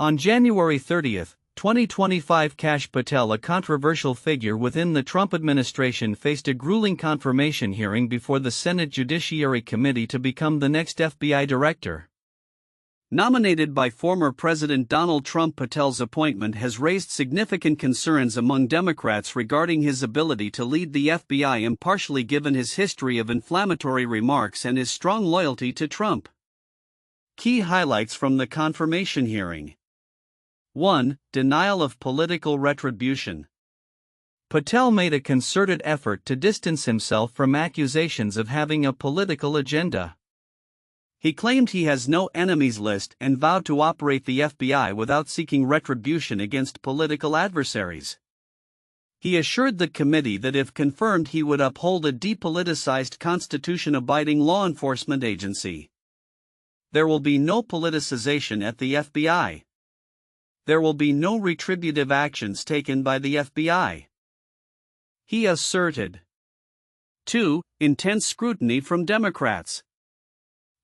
On January 30, 2025, Kash Patel, a controversial figure within the Trump administration, faced a grueling confirmation hearing before the Senate Judiciary Committee to become the next FBI director. Nominated by former President Donald Trump, Patel's appointment has raised significant concerns among Democrats regarding his ability to lead the FBI impartially, given his history of inflammatory remarks and his strong loyalty to Trump. Key highlights from the confirmation hearing. 1. Denial of political retribution. Patel made a concerted effort to distance himself from accusations of having a political agenda. He claimed he has no enemies list and vowed to operate the FBI without seeking retribution against political adversaries. He assured the committee that if confirmed, he would uphold a depoliticized, constitution-abiding law enforcement agency. There will be no politicization at the FBI. There will be no retributive actions taken by the FBI, he asserted. 2. Intense scrutiny from Democrats.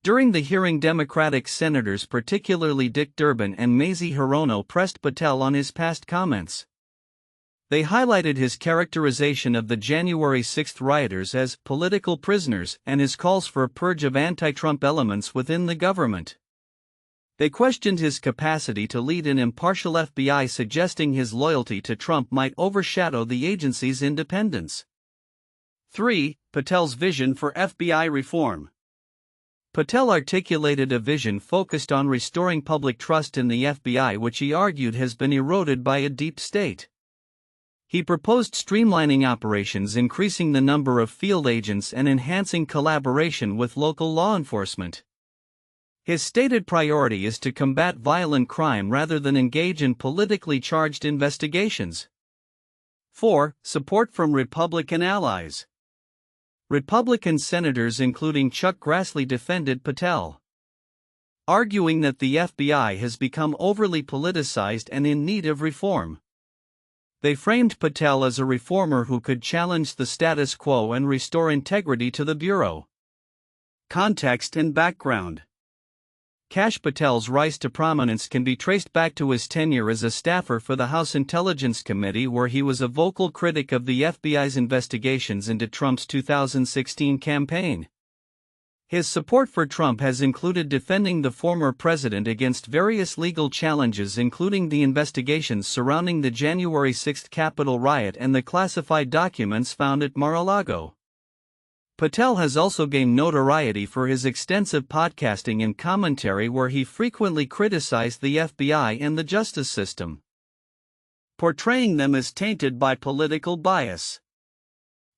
During the hearing, Democratic senators, particularly Dick Durbin and Mazie Hirono, pressed Patel on his past comments. They highlighted his characterization of the January 6 rioters as political prisoners and his calls for a purge of anti-Trump elements within the government. They questioned his capacity to lead an impartial FBI, suggesting his loyalty to Trump might overshadow the agency's independence. 3. Patel's vision for FBI reform. Patel articulated a vision focused on restoring public trust in the FBI, which he argued has been eroded by a deep state. He proposed streamlining operations, increasing the number of field agents, and enhancing collaboration with local law enforcement. His stated priority is to combat violent crime rather than engage in politically charged investigations. 4. Support from Republican allies. Republican senators, including Chuck Grassley, defended Patel, arguing that the FBI has become overly politicized and in need of reform. They framed Patel as a reformer who could challenge the status quo and restore integrity to the Bureau. Context and background. Kash Patel's rise to prominence can be traced back to his tenure as a staffer for the House Intelligence Committee, where he was a vocal critic of the FBI's investigations into Trump's 2016 campaign. His support for Trump has included defending the former president against various legal challenges, including the investigations surrounding the January 6 Capitol riot and the classified documents found at Mar-a-Lago. Patel has also gained notoriety for his extensive podcasting and commentary, where he frequently criticized the FBI and the justice system, portraying them as tainted by political bias.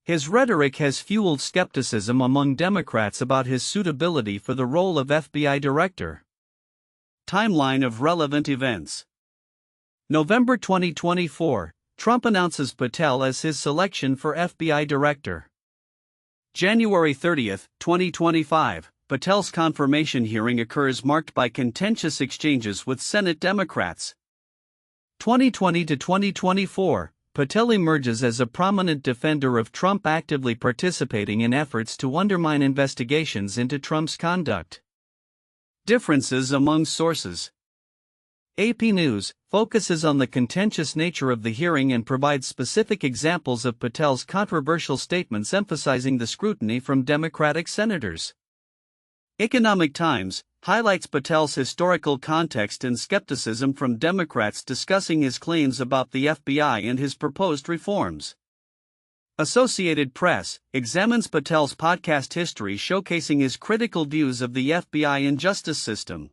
His rhetoric has fueled skepticism among Democrats about his suitability for the role of FBI director. Timeline of relevant events. November 2024, Trump announces Patel as his selection for FBI director. January 30, 2025, Patel's confirmation hearing occurs, marked by contentious exchanges with Senate Democrats. 2020 to 2024, Patel emerges as a prominent defender of Trump, actively participating in efforts to undermine investigations into Trump's conduct. Differences among sources. AP News focuses on the contentious nature of the hearing and provides specific examples of Patel's controversial statements, emphasizing the scrutiny from Democratic senators. Economic Times highlights Patel's historical context and skepticism from Democrats, discussing his claims about the FBI and his proposed reforms. Associated Press examines Patel's podcast history, showcasing his critical views of the FBI and justice system,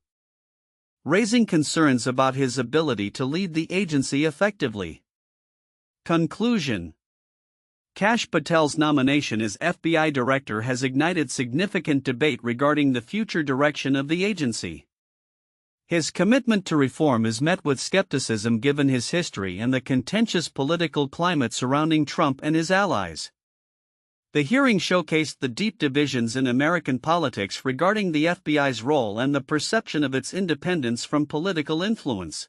raising concerns about his ability to lead the agency effectively. Conclusion. Kash Patel's nomination as FBI director has ignited significant debate regarding the future direction of the agency. His commitment to reform is met with skepticism given his history and the contentious political climate surrounding Trump and his allies. The hearing showcased the deep divisions in American politics regarding the FBI's role and the perception of its independence from political influence.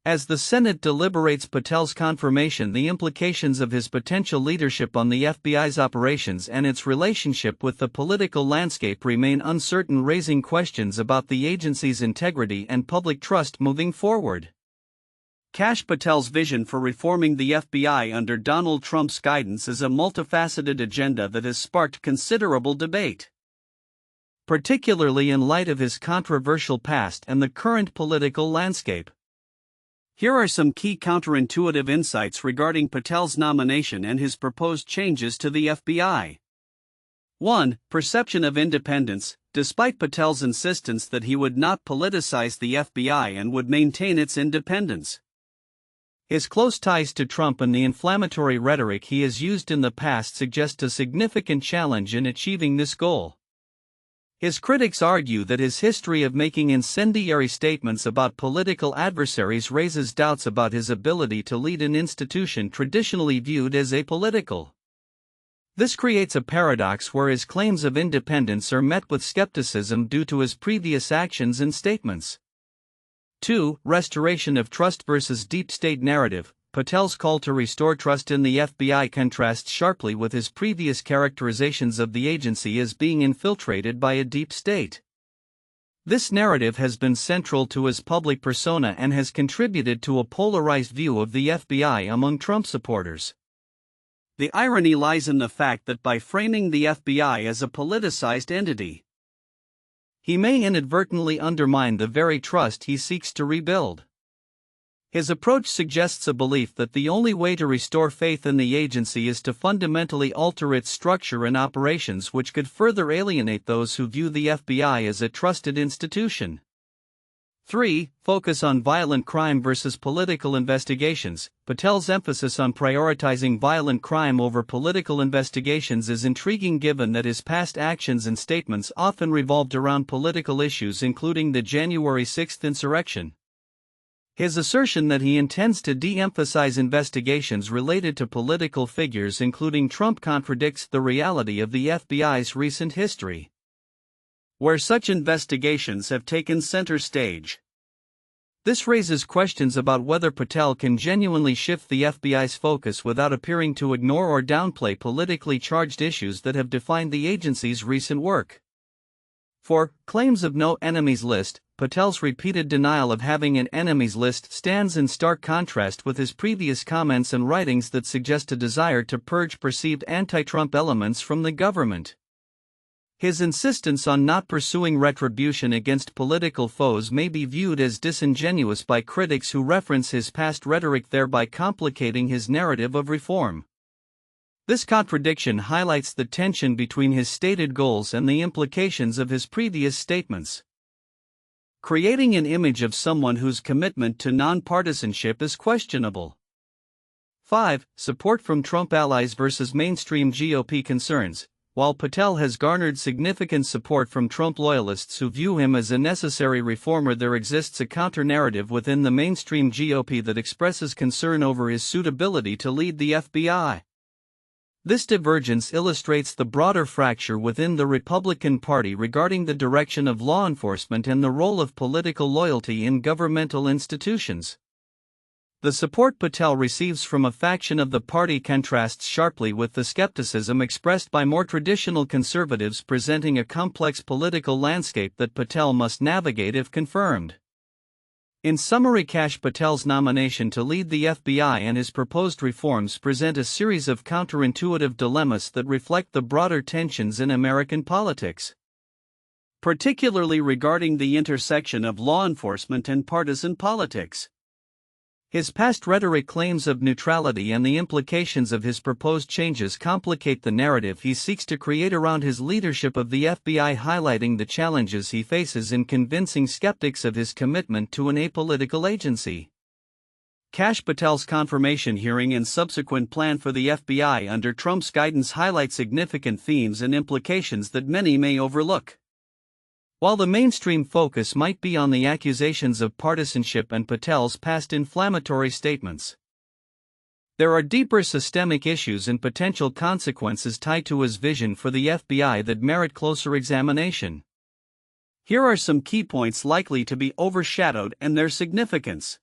As the Senate deliberates Patel's confirmation, the implications of his potential leadership on the FBI's operations and its relationship with the political landscape remain uncertain, raising questions about the agency's integrity and public trust moving forward. Kash Patel's vision for reforming the FBI under Donald Trump's guidance is a multifaceted agenda that has sparked considerable debate, particularly in light of his controversial past and the current political landscape. Here are some key counterintuitive insights regarding Patel's nomination and his proposed changes to the FBI. 1. Perception of independence. Despite Patel's insistence that he would not politicize the FBI and would maintain its independence, his close ties to Trump and the inflammatory rhetoric he has used in the past suggest a significant challenge in achieving this goal. His critics argue that his history of making incendiary statements about political adversaries raises doubts about his ability to lead an institution traditionally viewed as apolitical. This creates a paradox where his claims of independence are met with skepticism due to his previous actions and statements. 2. Restoration of trust versus deep state narrative. Patel's call to restore trust in the FBI contrasts sharply with his previous characterizations of the agency as being infiltrated by a deep state. This narrative has been central to his public persona and has contributed to a polarized view of the FBI among Trump supporters. The irony lies in the fact that by framing the FBI as a politicized entity, he may inadvertently undermine the very trust he seeks to rebuild. His approach suggests a belief that the only way to restore faith in the agency is to fundamentally alter its structure and operations, which could further alienate those who view the FBI as a trusted institution. 3. Focus on violent crime versus political investigations. Patel's emphasis on prioritizing violent crime over political investigations is intriguing given that his past actions and statements often revolved around political issues, including the January 6 insurrection. His assertion that he intends to de-emphasize investigations related to political figures including Trump contradicts the reality of the FBI's recent history, where such investigations have taken center stage. This raises questions about whether Patel can genuinely shift the FBI's focus without appearing to ignore or downplay politically charged issues that have defined the agency's recent work. 4. Claims of no enemies list. Patel's repeated denial of having an enemies list stands in stark contrast with his previous comments and writings that suggest a desire to purge perceived anti-Trump elements from the government. His insistence on not pursuing retribution against political foes may be viewed as disingenuous by critics who reference his past rhetoric, thereby complicating his narrative of reform. This contradiction highlights the tension between his stated goals and the implications of his previous statements, creating an image of someone whose commitment to nonpartisanship is questionable. 5. Support from Trump allies versus mainstream GOP concerns. While Patel has garnered significant support from Trump loyalists who view him as a necessary reformer, there exists a counter-narrative within the mainstream GOP that expresses concern over his suitability to lead the FBI. This divergence illustrates the broader fracture within the Republican Party regarding the direction of law enforcement and the role of political loyalty in governmental institutions. The support Patel receives from a faction of the party contrasts sharply with the skepticism expressed by more traditional conservatives, presenting a complex political landscape that Patel must navigate if confirmed. In summary, Kash Patel's nomination to lead the FBI and his proposed reforms present a series of counterintuitive dilemmas that reflect the broader tensions in American politics, particularly regarding the intersection of law enforcement and partisan politics. His past rhetoric, claims of neutrality, and the implications of his proposed changes complicate the narrative he seeks to create around his leadership of the FBI, highlighting the challenges he faces in convincing skeptics of his commitment to an apolitical agency. Kash Patel's confirmation hearing and subsequent plan for the FBI under Trump's guidance highlight significant themes and implications that many may overlook. While the mainstream focus might be on the accusations of partisanship and Patel's past inflammatory statements, there are deeper systemic issues and potential consequences tied to his vision for the FBI that merit closer examination. Here are some key points likely to be overshadowed and their significance.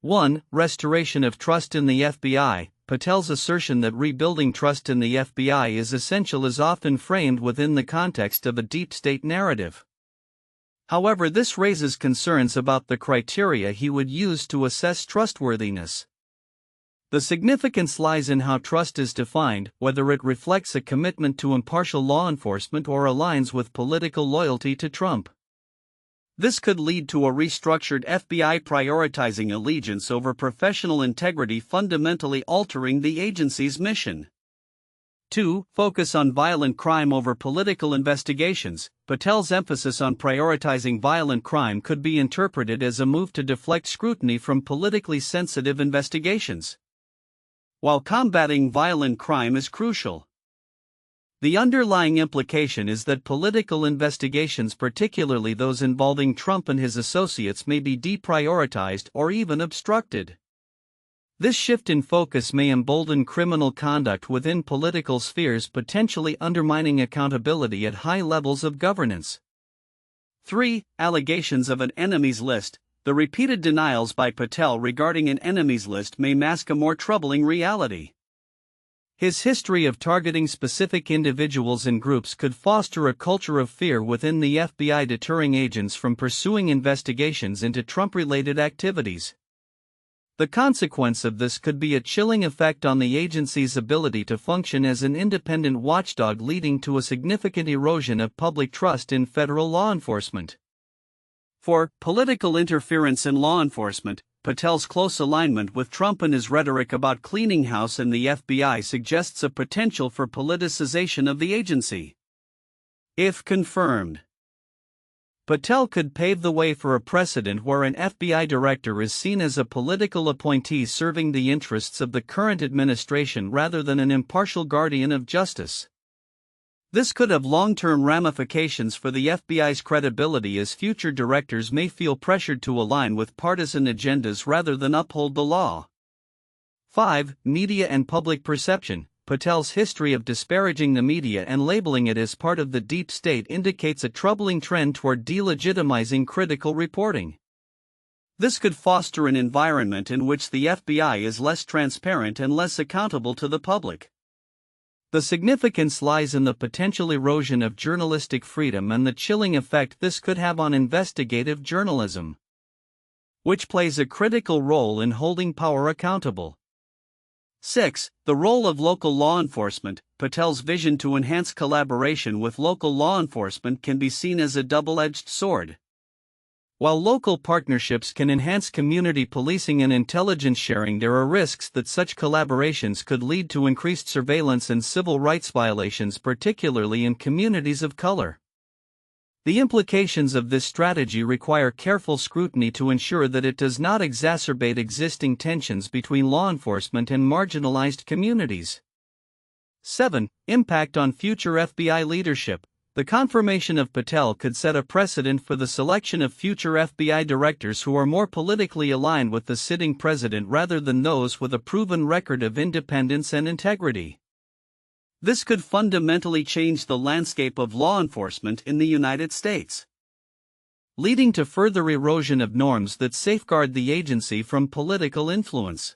1. Restoration of trust in the FBI. Patel's assertion that rebuilding trust in the FBI is essential is often framed within the context of a deep state narrative. However, this raises concerns about the criteria he would use to assess trustworthiness. The significance lies in how trust is defined, whether it reflects a commitment to impartial law enforcement or aligns with political loyalty to Trump. This could lead to a restructured FBI prioritizing allegiance over professional integrity, fundamentally altering the agency's mission. 2. Focus on violent crime over political investigations. Patel's emphasis on prioritizing violent crime could be interpreted as a move to deflect scrutiny from politically sensitive investigations. While combating violent crime is crucial, the underlying implication is that political investigations, particularly those involving Trump and his associates, may be deprioritized or even obstructed. This shift in focus may embolden criminal conduct within political spheres, potentially undermining accountability at high levels of governance. 3. Allegations of an enemies list. The repeated denials by Patel regarding an enemies list may mask a more troubling reality. His history of targeting specific individuals and groups could foster a culture of fear within the FBI, deterring agents from pursuing investigations into Trump-related activities. The consequence of this could be a chilling effect on the agency's ability to function as an independent watchdog, leading to a significant erosion of public trust in federal law enforcement. 4. Political interference in law enforcement. Patel's close alignment with Trump and his rhetoric about cleaning house in the FBI suggests a potential for politicization of the agency. If confirmed, Patel could pave the way for a precedent where an FBI director is seen as a political appointee serving the interests of the current administration rather than an impartial guardian of justice. This could have long-term ramifications for the FBI's credibility, as future directors may feel pressured to align with partisan agendas rather than uphold the law. 5. Media and public perception. Patel's history of disparaging the media and labeling it as part of the deep state indicates a troubling trend toward delegitimizing critical reporting. This could foster an environment in which the FBI is less transparent and less accountable to the public. The significance lies in the potential erosion of journalistic freedom and the chilling effect this could have on investigative journalism, which plays a critical role in holding power accountable. 6. The role of local law enforcement. Patel's vision to enhance collaboration with local law enforcement can be seen as a double-edged sword. While local partnerships can enhance community policing and intelligence sharing, there are risks that such collaborations could lead to increased surveillance and civil rights violations, particularly in communities of color. The implications of this strategy require careful scrutiny to ensure that it does not exacerbate existing tensions between law enforcement and marginalized communities. 7. Impact on future FBI leadership. The confirmation of Patel could set a precedent for the selection of future FBI directors who are more politically aligned with the sitting president rather than those with a proven record of independence and integrity. This could fundamentally change the landscape of law enforcement in the United States, leading to further erosion of norms that safeguard the agency from political influence.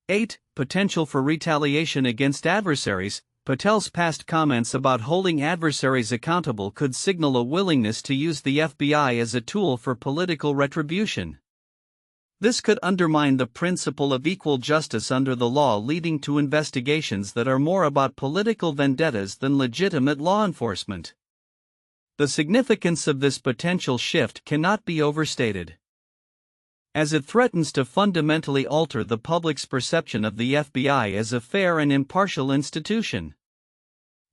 8. Potential for retaliation against adversaries. Patel's past comments about holding adversaries accountable could signal a willingness to use the FBI as a tool for political retribution. This could undermine the principle of equal justice under the law, leading to investigations that are more about political vendettas than legitimate law enforcement. The significance of this potential shift cannot be overstated, as it threatens to fundamentally alter the public's perception of the FBI as a fair and impartial institution.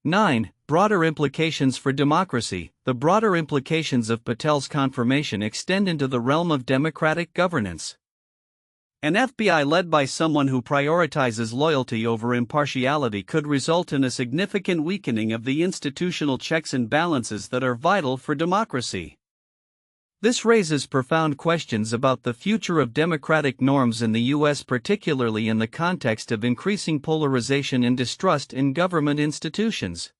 9. Broader implications for democracy. The broader implications of Patel's confirmation extend into the realm of democratic governance. An FBI led by someone who prioritizes loyalty over impartiality could result in a significant weakening of the institutional checks and balances that are vital for democracy. This raises profound questions about the future of democratic norms in the U.S., particularly in the context of increasing polarization and distrust in government institutions.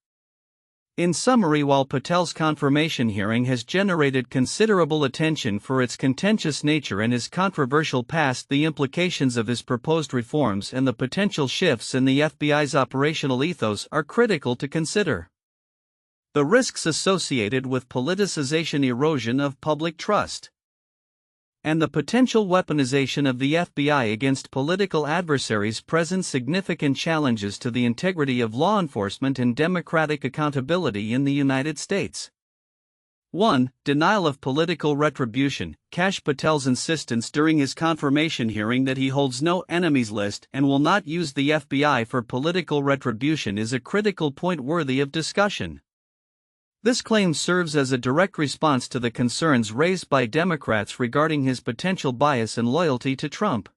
In summary, while Patel's confirmation hearing has generated considerable attention for its contentious nature and his controversial past, the implications of his proposed reforms and the potential shifts in the FBI's operational ethos are critical to consider. The risks associated with politicization, erosion of public trust, and the potential weaponization of the FBI against political adversaries present significant challenges to the integrity of law enforcement and democratic accountability in the United States. 1. Denial of political retribution. Kash Patel's insistence during his confirmation hearing that he holds no enemies list and will not use the FBI for political retribution is a critical point worthy of discussion. This claim serves as a direct response to the concerns raised by Democrats regarding his potential bias and loyalty to Trump.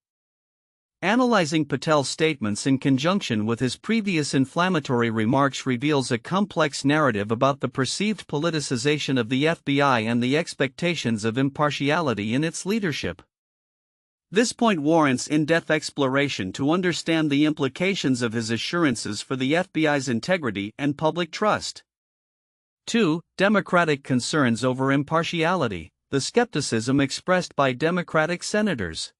Analyzing Patel's statements in conjunction with his previous inflammatory remarks reveals a complex narrative about the perceived politicization of the FBI and the expectations of impartiality in its leadership. This point warrants in-depth exploration to understand the implications of his assurances for the FBI's integrity and public trust. 2. Democratic concerns over impartiality. The skepticism expressed by Democratic senators,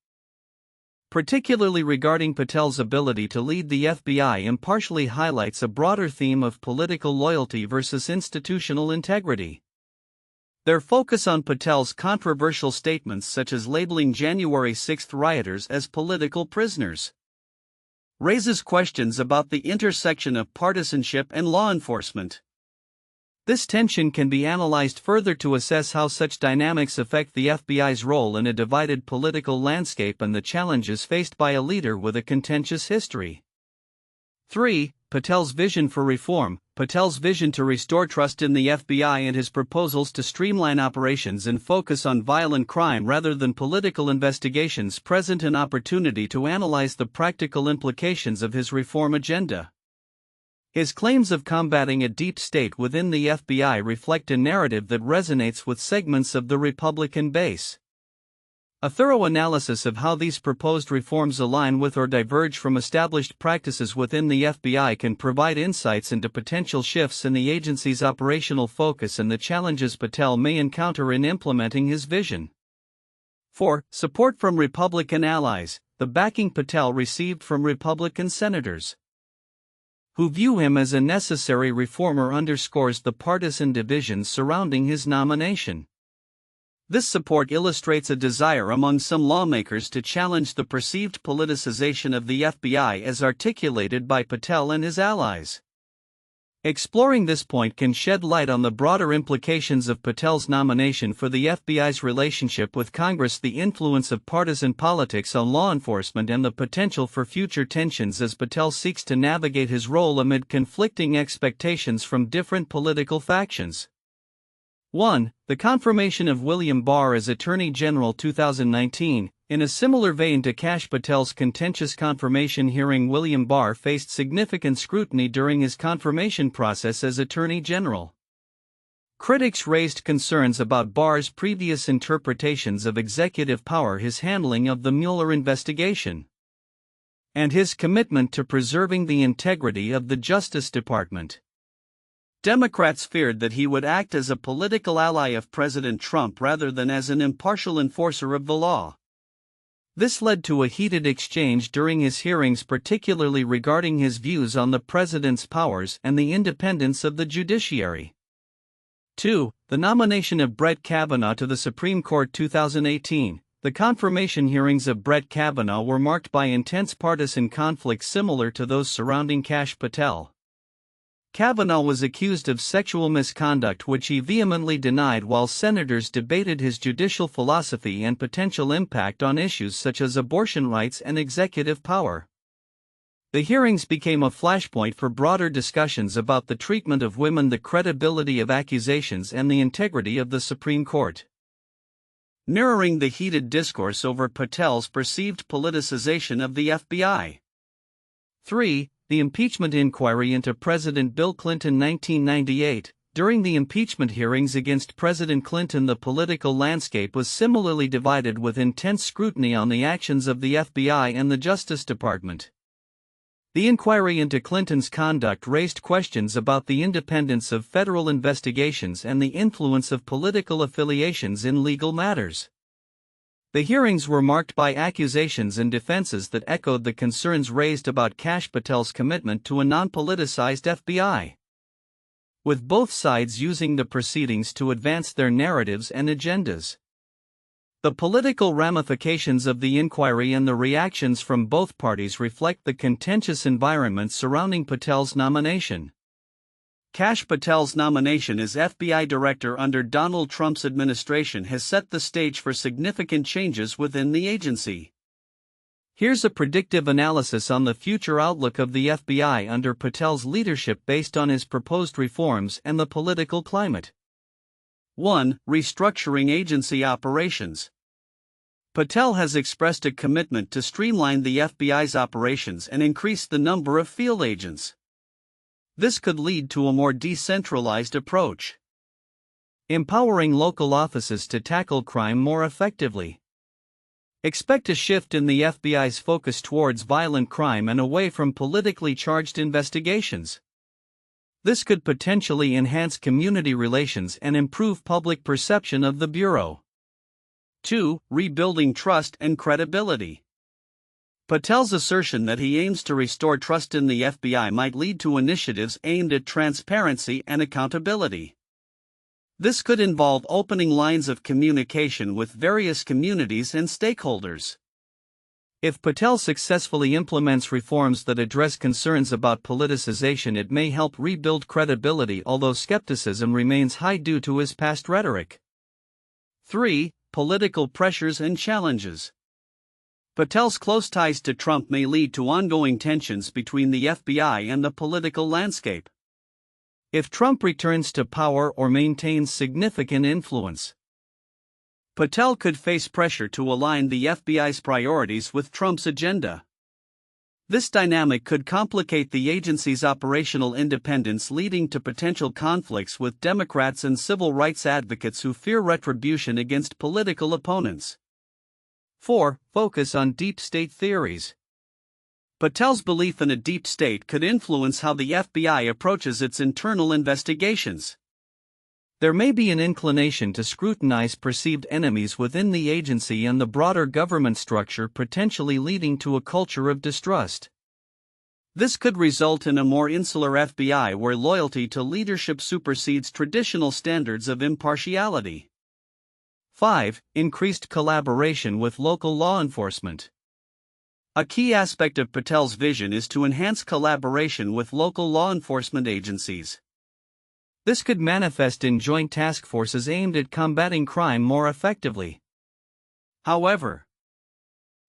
particularly regarding Patel's ability to lead the FBI impartially, highlights a broader theme of political loyalty versus institutional integrity. Their focus on Patel's controversial statements, such as labeling January 6 rioters as political prisoners, raises questions about the intersection of partisanship and law enforcement. This tension can be analyzed further to assess how such dynamics affect the FBI's role in a divided political landscape and the challenges faced by a leader with a contentious history. 3. Patel's vision for reform. Patel's vision to restore trust in the FBI and his proposals to streamline operations and focus on violent crime rather than political investigations present an opportunity to analyze the practical implications of his reform agenda. His claims of combating a deep state within the FBI reflect a narrative that resonates with segments of the Republican base. A thorough analysis of how these proposed reforms align with or diverge from established practices within the FBI can provide insights into potential shifts in the agency's operational focus and the challenges Patel may encounter in implementing his vision. 4. Support from Republican allies. The backing Patel received from Republican senators who view him as a necessary reformer underscores the partisan divisions surrounding his nomination. This support illustrates a desire among some lawmakers to challenge the perceived politicization of the FBI as articulated by Patel and his allies. Exploring this point can shed light on the broader implications of Patel's nomination for the FBI's relationship with Congress, the influence of partisan politics on law enforcement, and the potential for future tensions as Patel seeks to navigate his role amid conflicting expectations from different political factions. 1. The confirmation of William Barr as Attorney General 2019. In a similar vein to Kash Patel's contentious confirmation hearing, William Barr faced significant scrutiny during his confirmation process as Attorney General. Critics raised concerns about Barr's previous interpretations of executive power, his handling of the Mueller investigation, and his commitment to preserving the integrity of the Justice Department. Democrats feared that he would act as a political ally of President Trump rather than as an impartial enforcer of the law. This led to a heated exchange during his hearings, particularly regarding his views on the president's powers and the independence of the judiciary. 2. The nomination of Brett Kavanaugh to the Supreme Court 2018. The confirmation hearings of Brett Kavanaugh were marked by intense partisan conflict similar to those surrounding Kash Patel. Kavanaugh was accused of sexual misconduct, which he vehemently denied, while senators debated his judicial philosophy and potential impact on issues such as abortion rights and executive power. The hearings became a flashpoint for broader discussions about the treatment of women, the credibility of accusations, and the integrity of the Supreme Court, mirroring the heated discourse over Patel's perceived politicization of the FBI. 3. The impeachment inquiry into President Bill Clinton 1998. During the impeachment hearings against President Clinton, the political landscape was similarly divided, with intense scrutiny on the actions of the FBI and the Justice Department. The inquiry into Clinton's conduct raised questions about the independence of federal investigations and the influence of political affiliations in legal matters. The hearings were marked by accusations and defenses that echoed the concerns raised about Kash Patel's commitment to a non-politicized FBI, with both sides using the proceedings to advance their narratives and agendas. The political ramifications of the inquiry and the reactions from both parties reflect the contentious environment surrounding Patel's nomination. Kash Patel's nomination as FBI director under Donald Trump's administration has set the stage for significant changes within the agency. Here's a predictive analysis on the future outlook of the FBI under Patel's leadership based on his proposed reforms and the political climate. 1. Restructuring agency operations. Patel has expressed a commitment to streamline the FBI's operations and increase the number of field agents. This could lead to a more decentralized approach, empowering local offices to tackle crime more effectively. Expect a shift in the FBI's focus towards violent crime and away from politically charged investigations. This could potentially enhance community relations and improve public perception of the Bureau. 2. Rebuilding trust and credibility. Patel's assertion that he aims to restore trust in the FBI might lead to initiatives aimed at transparency and accountability. This could involve opening lines of communication with various communities and stakeholders. If Patel successfully implements reforms that address concerns about politicization, it may help rebuild credibility, although skepticism remains high due to his past rhetoric. 3. Political pressures and challenges. Patel's close ties to Trump may lead to ongoing tensions between the FBI and the political landscape. If Trump returns to power or maintains significant influence, Patel could face pressure to align the FBI's priorities with Trump's agenda. This dynamic could complicate the agency's operational independence, leading to potential conflicts with Democrats and civil rights advocates who fear retribution against political opponents. 4. Focus on deep state theories. Patel's belief in a deep state could influence how the FBI approaches its internal investigations. There may be an inclination to scrutinize perceived enemies within the agency and the broader government structure, potentially leading to a culture of distrust. This could result in a more insular FBI where loyalty to leadership supersedes traditional standards of impartiality. 5. Increased collaboration with local law enforcement. A key aspect of Patel's vision is to enhance collaboration with local law enforcement agencies. This could manifest in joint task forces aimed at combating crime more effectively. However,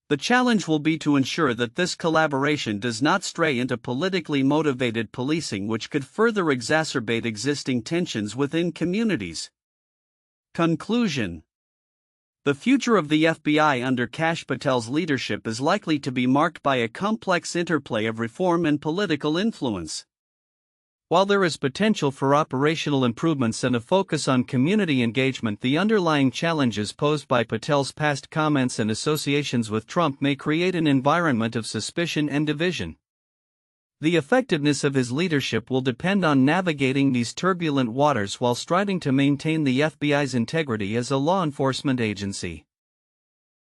the challenge will be to ensure that this collaboration does not stray into politically motivated policing, which could further exacerbate existing tensions within communities. Conclusion. The future of the FBI under Kash Patel's leadership is likely to be marked by a complex interplay of reform and political influence. While there is potential for operational improvements and a focus on community engagement, the underlying challenges posed by Patel's past comments and associations with Trump may create an environment of suspicion and division. The effectiveness of his leadership will depend on navigating these turbulent waters while striving to maintain the FBI's integrity as a law enforcement agency.